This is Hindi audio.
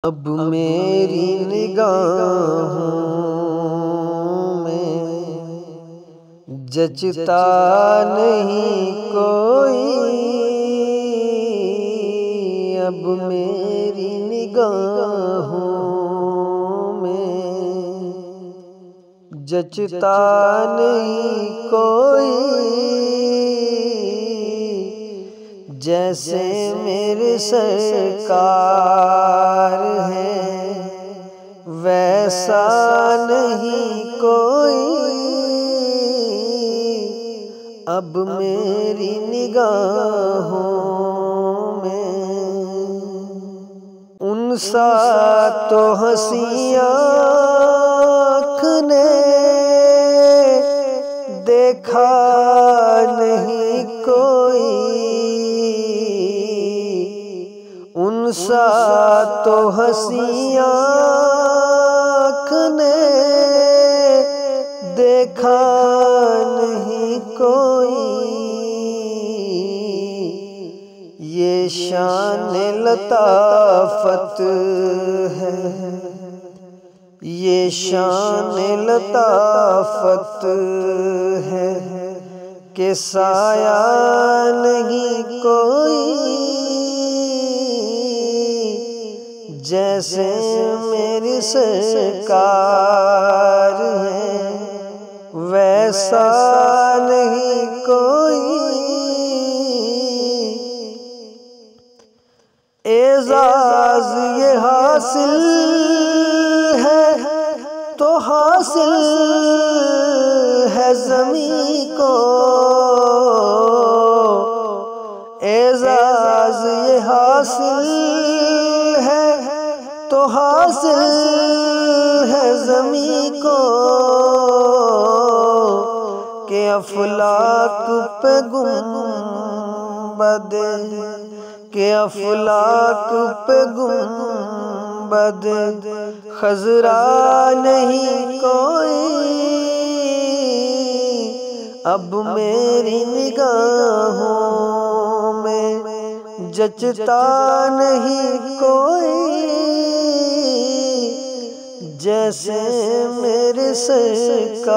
अब मेरी निगाहों में जचता नहीं कोई। अब मेरी निगाहों में जचता नहीं कोई। जैसे मेरे सरकार है वैसा नहीं कोई। अब मेरी निगाहों में उनसा तो हंसी आँख ने देखा नहीं कोई। उनसा तो हंसी आँख ने देखा नहीं कोई। ये शान लताफत है, ये शान लताफत है कि साया नहीं कोई। जैसे मेरी सरकार है वैसा नहीं कोई। एजाज ये हासिल है तो हासिल है ज़मीं को। एजाज ये हासिल है तो हासिल है ज़मीं को के अफलाक पे गुंबद के अफलाक पे गुंबद खज़रा नहीं कोई। अब मेरी निगाहों में जचता नहीं कोई। जैसे मेरे सरकार